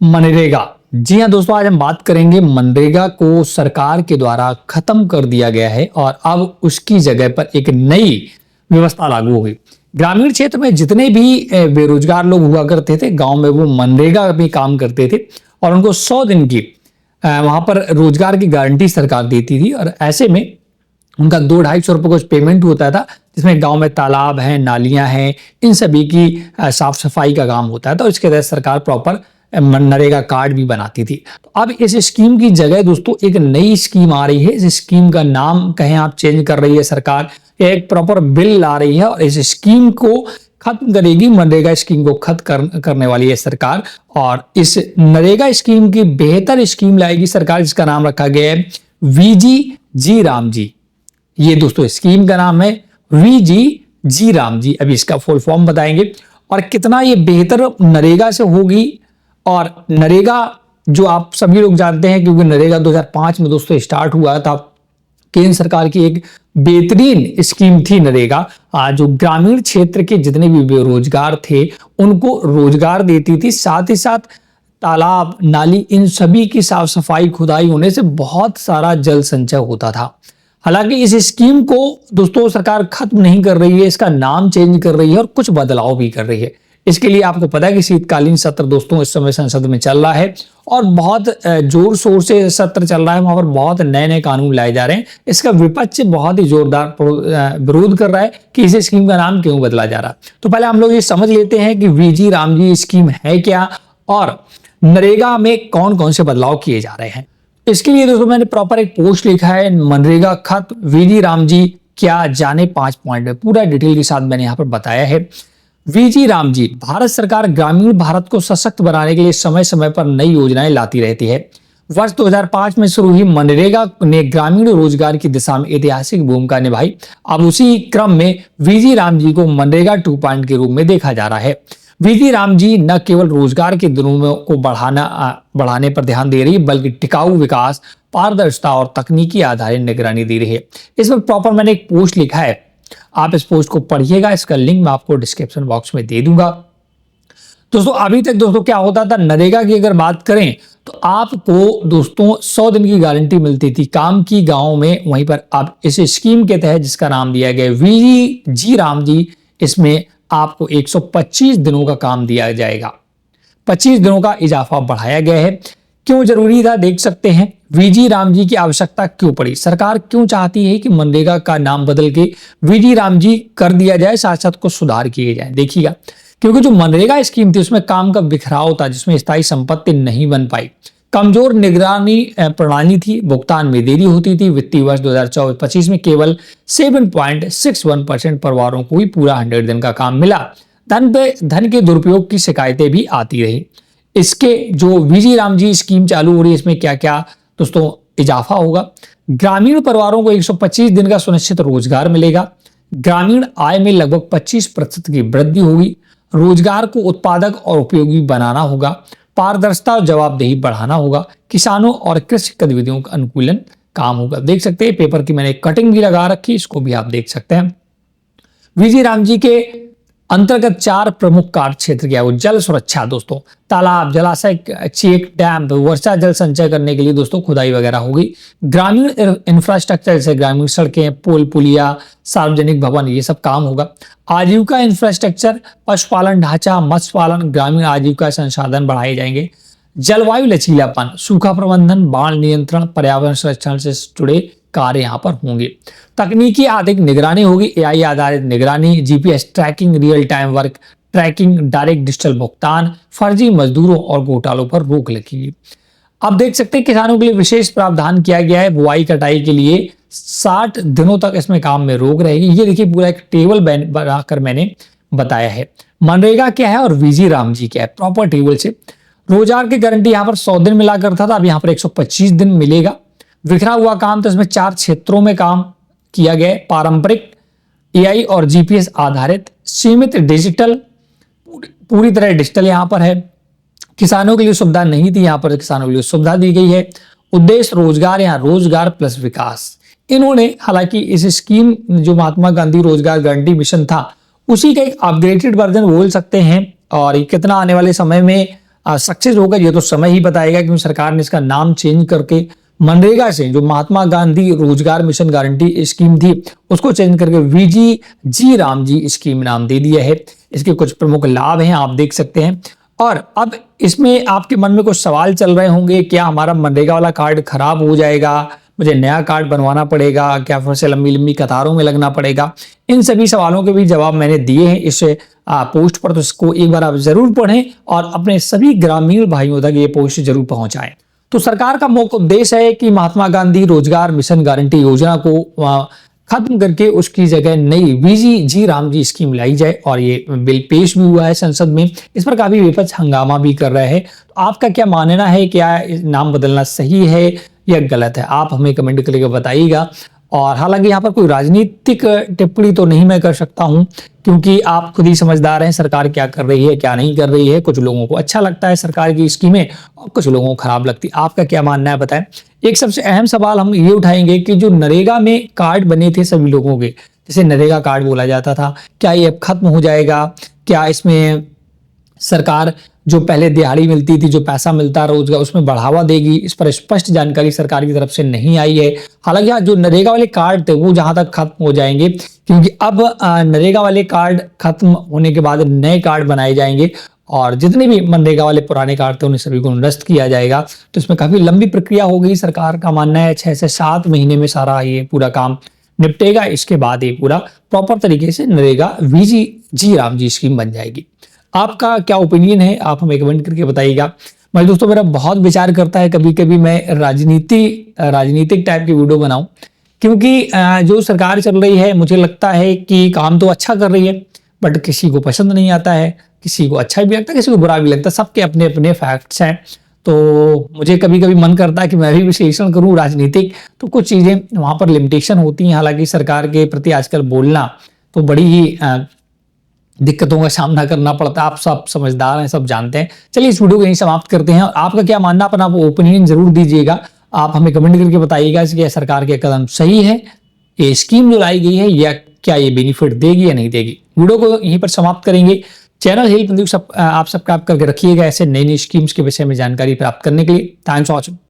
मनरेगा। जी हाँ दोस्तों, आज हम बात करेंगे मनरेगा को सरकार के द्वारा खत्म कर दिया गया है और अब उसकी जगह पर एक नई व्यवस्था लागू हो गई। ग्रामीण क्षेत्र में जितने भी बेरोजगार लोग हुआ करते थे, गांव में वो मनरेगा में काम करते थे और उनको 100 दिन की वहां पर रोजगार की गारंटी सरकार देती थी और ऐसे में उनका 200-250 रुपये कुछ पेमेंट होता था, जिसमें गांव में तालाब हैं, नालियां हैं, इन सभी की साफ सफाई का काम होता था और इसके तहत सरकार प्रॉपर मनरेगा कार्ड भी बनाती थी। तो अब इस स्कीम की जगह दोस्तों एक नई स्कीम आ रही है। इस स्कीम का नाम कहें आप चेंज कर रही है सरकार, एक प्रॉपर बिल ला रही है और इस स्कीम को खत्म करेगी। मनरेगा स्कीम को खत्म करने वाली है सरकार और इस नरेगा स्कीम की बेहतर स्कीम लाएगी सरकार, जिसका नाम रखा गया है वीजी राम जी। ये दोस्तों स्कीम का नाम है वीजी राम जी। अभी इसका फुल फॉर्म बताएंगे और कितना ये बेहतर नरेगा से होगी। और नरेगा जो आप सभी लोग जानते हैं, क्योंकि नरेगा 2005 में दोस्तों स्टार्ट हुआ था, केंद्र सरकार की एक बेहतरीन स्कीम थी नरेगा, जो ग्रामीण क्षेत्र के जितने भी बेरोजगार थे उनको रोजगार देती थी। साथ ही साथ तालाब, नाली, इन सभी की साफ सफाई, खुदाई होने से बहुत सारा जल संचय होता था। हालांकि इस स्कीम को दोस्तों सरकार खत्म नहीं कर रही है, इसका नाम चेंज कर रही है और कुछ बदलाव भी कर रही है। इसके लिए आपको पता है कि शीतकालीन सत्र दोस्तों इस समय संसद में चल रहा है और बहुत जोर शोर से सत्र चल रहा है। वहां पर बहुत नए नए कानून लाए जा रहे हैं। इसका विपक्ष बहुत ही जोरदार विरोध कर रहा है कि इस स्कीम का नाम क्यों बदला जा रहा है। तो पहले हम लोग ये समझ लेते हैं कि वीजी राम जी स्कीम है क्या और नरेगा में कौन कौन से बदलाव किए जा रहे हैं। इसके लिए दोस्तों मैंने प्रॉपर एक पोस्ट लिखा है, मनरेगा खत्म, वीजी राम जी क्या, जाने 5 पॉइंट में पूरा डिटेल के साथ मैंने यहाँ पर बताया है। वीजी राम जी, भारत सरकार ग्रामीण भारत को सशक्त बनाने के लिए समय समय पर नई योजनाएं लाती रहती है। वर्ष 2005 में शुरू हुई मनरेगा ने ग्रामीण रोजगार की दिशा में ऐतिहासिक भूमिका निभाई। अब उसी क्रम में वीजी राम जी को मनरेगा 2 के रूप में देखा जा रहा है। वीजी राम जी न केवल रोजगार के दिनों को बढ़ाने पर ध्यान दे रही है, बल्कि टिकाऊ विकास, पारदर्शिता और तकनीकी आधारित निगरानी दे रही है। इसमें प्रॉपर मैंने एक पोस्ट लिखा है, आप इस पोस्ट को पढ़िएगा। इसका लिंक मैं आपको डिस्क्रिप्शन बॉक्स में दे दूंगा। दोस्तों अभी तक दोस्तों क्या होता था, नरेगा की अगर बात करें तो आपको दोस्तों 100 दिन की गारंटी मिलती थी काम की गांव में। वहीं पर अब इस स्कीम के तहत जिसका नाम दिया गया वीजी राम जी, इसमें आपको 125 दिनों का काम दिया जाएगा। 25 दिनों का इजाफा बढ़ाया गया है। क्यों जरूरी था देख सकते हैं। वीजी राम जी की आवश्यकता क्यों पड़ी, सरकार क्यों चाहती है कि मनरेगा का नाम बदल के वीजी राम जी कर दिया जाए, साथ साथ कुछ सुधार किए जाए। देखिएगा, क्योंकि जो मनरेगा स्कीम थी उसमें काम का बिखराव था, जिसमें स्थायी संपत्ति नहीं बन पाई, कमजोर निगरानी प्रणाली थी, भुगतान में देरी होती थी। वित्तीय वर्ष 2024-25 में केवल 7.61% परिवारों को ही पूरा 100 दिन का काम मिला। धन के दुरुपयोग की शिकायतें भी आती रही। इसके जो वीजी राम जी स्कीम चालू हो रही है, इसमें क्या क्या दोस्तों इजाफा होगा। ग्रामीण परिवारों को 125 दिन का सुनिश्चित रोजगार मिलेगा। ग्रामीण आय में लगभग 25% की वृद्धि होगी। रोजगार को उत्पादक और उपयोगी बनाना होगा। पारदर्शिता और जवाबदेही बढ़ाना होगा। किसानों और कृषि गतिविधियों का अनुकूलन काम होगा। देख सकते हैं पेपर की मैंने कटिंग भी लगा रखी, इसको भी आप देख सकते हैं। वीजी राम जी के अंतर्गत 4 प्रमुख कार्य क्षेत्र क्या है, वो जल सुरक्षा दोस्तों, तालाब, जलाशय, चेक डैम, वर्षा जल संचय करने के लिए दोस्तों खुदाई वगैरह होगी। ग्रामीण इंफ्रास्ट्रक्चर जैसे ग्रामीण सड़कें, पुल, पुलिया, सार्वजनिक भवन, ये सब काम होगा। आजीविका इंफ्रास्ट्रक्चर, पशुपालन ढांचा, मत्स्य पालन, ग्रामीण आजीविका संसाधन बढ़ाए जाएंगे। जलवायु लचीलापन, सूखा प्रबंधन, बाढ़ नियंत्रण, पर्यावरण संरक्षण से जुड़े कार्य यहाँ पर होंगे। तकनीकी आर्थिक निगरानी होगी, एआई आधारित निगरानी, GPS tracking, real time work tracking, direct digital भुगतान, फर्जी मजदूरों और घोटालों पर रोक लगेगी। अब देख सकते हैं किसानों के लिए विशेष प्रावधान किया गया है। बुआई कटाई के लिए 60 दिनों तक इसमें काम में रोक रहेगी। ये देखिए पूरा एक टेबल बनाकर मैंने बताया है। मनरेगा क्या है और वीजी राम जी क्या है, प्रॉपर टेबल से। रोजगार की गारंटी यहाँ पर 100 दिन मिला करता था, अब यहाँ पर 125 दिन मिलेगा। बिखरा हुआ काम, तो इसमें 4 क्षेत्रों में काम किया गया है। पारंपरिक, एआई और जीपीएस आधारित, सीमित डिजिटल, पूरी तरह डिजिटल यहाँ पर है। किसानों के लिए सुविधा नहीं थी, यहाँ पर किसानों के लिए सुविधा दी गई है। उद्देश्य रोजगार, यहाँ रोजगार प्लस विकास। इन्होंने हालांकि इस स्कीम जो महात्मा गांधी रोजगार गारंटी मिशन था, उसी का एक अपग्रेडेड वर्जन बोल सकते हैं। और ये कितना आने वाले समय में सक्सेस होगा ये तो समय ही बताएगा, क्योंकि सरकार ने इसका नाम चेंज करके मनरेगा से, जो महात्मा गांधी रोजगार मिशन गारंटी स्कीम थी, उसको चेंज करके वीजी जी राम जी स्कीम नाम दे दिया है। इसके कुछ प्रमुख लाभ हैं, आप देख सकते हैं। और अब इसमें आपके मन में कुछ सवाल चल रहे होंगे, क्या हमारा मनरेगा वाला कार्ड खराब हो जाएगा, मुझे नया कार्ड बनवाना पड़ेगा, क्या फिर से लंबी लंबी कतारों में लगना पड़ेगा? इन सभी सवालों के भी जवाब मैंने दिए हैं इस पोस्ट पर, तो इसको एक बार आप जरूर पढ़ें और अपने सभी ग्रामीण भाइयों तक ये पोस्ट जरूर पहुंचाएं। तो सरकार का मुख्य उद्देश्य है कि महात्मा गांधी रोजगार मिशन गारंटी योजना को खत्म करके उसकी जगह नई वीजी जी राम जी स्कीम लाई जाए, और ये बिल पेश भी हुआ है संसद में। इस पर काफी विपक्ष हंगामा भी कर रहे हैं। तो आपका क्या मानना है, क्या नाम बदलना सही है या गलत है? आप हमें कमेंट करके बताइएगा। और हालांकि यहाँ पर कोई राजनीतिक टिप्पणी तो नहीं मैं कर सकता हूँ, क्योंकि आप खुद ही समझदार हैं सरकार क्या कर रही है क्या नहीं कर रही है। कुछ लोगों को अच्छा लगता है सरकार की स्कीमें और कुछ लोगों को खराब लगती है। आपका क्या मानना है बताएं। एक सबसे अहम सवाल हम ये उठाएंगे कि जो नरेगा में कार्ड बने थे सभी लोगों के, जैसे नरेगा कार्ड बोला जाता था, क्या ये अब खत्म हो जाएगा? क्या इसमें सरकार जो पहले दिहाड़ी मिलती थी, जो पैसा मिलता रोजगार, उसमें बढ़ावा देगी? इस पर स्पष्ट जानकारी सरकार की तरफ से नहीं आई है। हालांकि जो नरेगा वाले कार्ड थे वो जहां तक खत्म हो जाएंगे, क्योंकि अब नरेगा वाले कार्ड खत्म होने के बाद नए कार्ड बनाए जाएंगे और जितने भी मनरेगा वाले पुराने कार्ड थे उन्हें सभी को निरस्त किया जाएगा। तो इसमें काफी लंबी प्रक्रिया होगी। सरकार का मानना है 6 से 7 महीने में सारा ये पूरा काम निपटेगा। इसके बाद ये पूरा प्रॉपर तरीके से नरेगा वीजी जी राम जी स्कीम बन जाएगी। आपका क्या ओपिनियन है, आप हमें कमेंट करके बताइएगा। भाई दोस्तों, मेरा बहुत विचार करता है कभी कभी मैं राजनीतिक टाइप की वीडियो बनाऊं, क्योंकि जो सरकार चल रही है मुझे लगता है कि काम तो अच्छा कर रही है, बट किसी को पसंद नहीं आता है, किसी को अच्छा भी लगता है, किसी को बुरा भी लगता है। सबके अपने अपने फैक्ट्स हैं। तो मुझे कभी कभी मन करता है कि मैं भी विश्लेषण करूं राजनीतिक, तो कुछ चीजें वहां पर लिमिटेशन होती हैं। हालांकि सरकार के प्रति आजकल बोलना तो बड़ी ही दिक्कतों का सामना करना पड़ता है। आप सब समझदार हैं, सब जानते हैं। चलिए इस वीडियो को यहीं समाप्त करते हैं। और आपका क्या मानना, अपना ओपिनियन जरूर दीजिएगा। आप हमें कमेंट करके बताइएगा कि सरकार के कदम सही है, ये स्कीम जो लाई गई है, या क्या ये बेनिफिट देगी या नहीं देगी। वीडियो को यहीं पर समाप्त करेंगे। चैनल हेल्प आप सब्सक्राइब करके रखिएगा ऐसे नई नई स्कीम्स के विषय में जानकारी प्राप्त करने के लिए। Thanks for watching.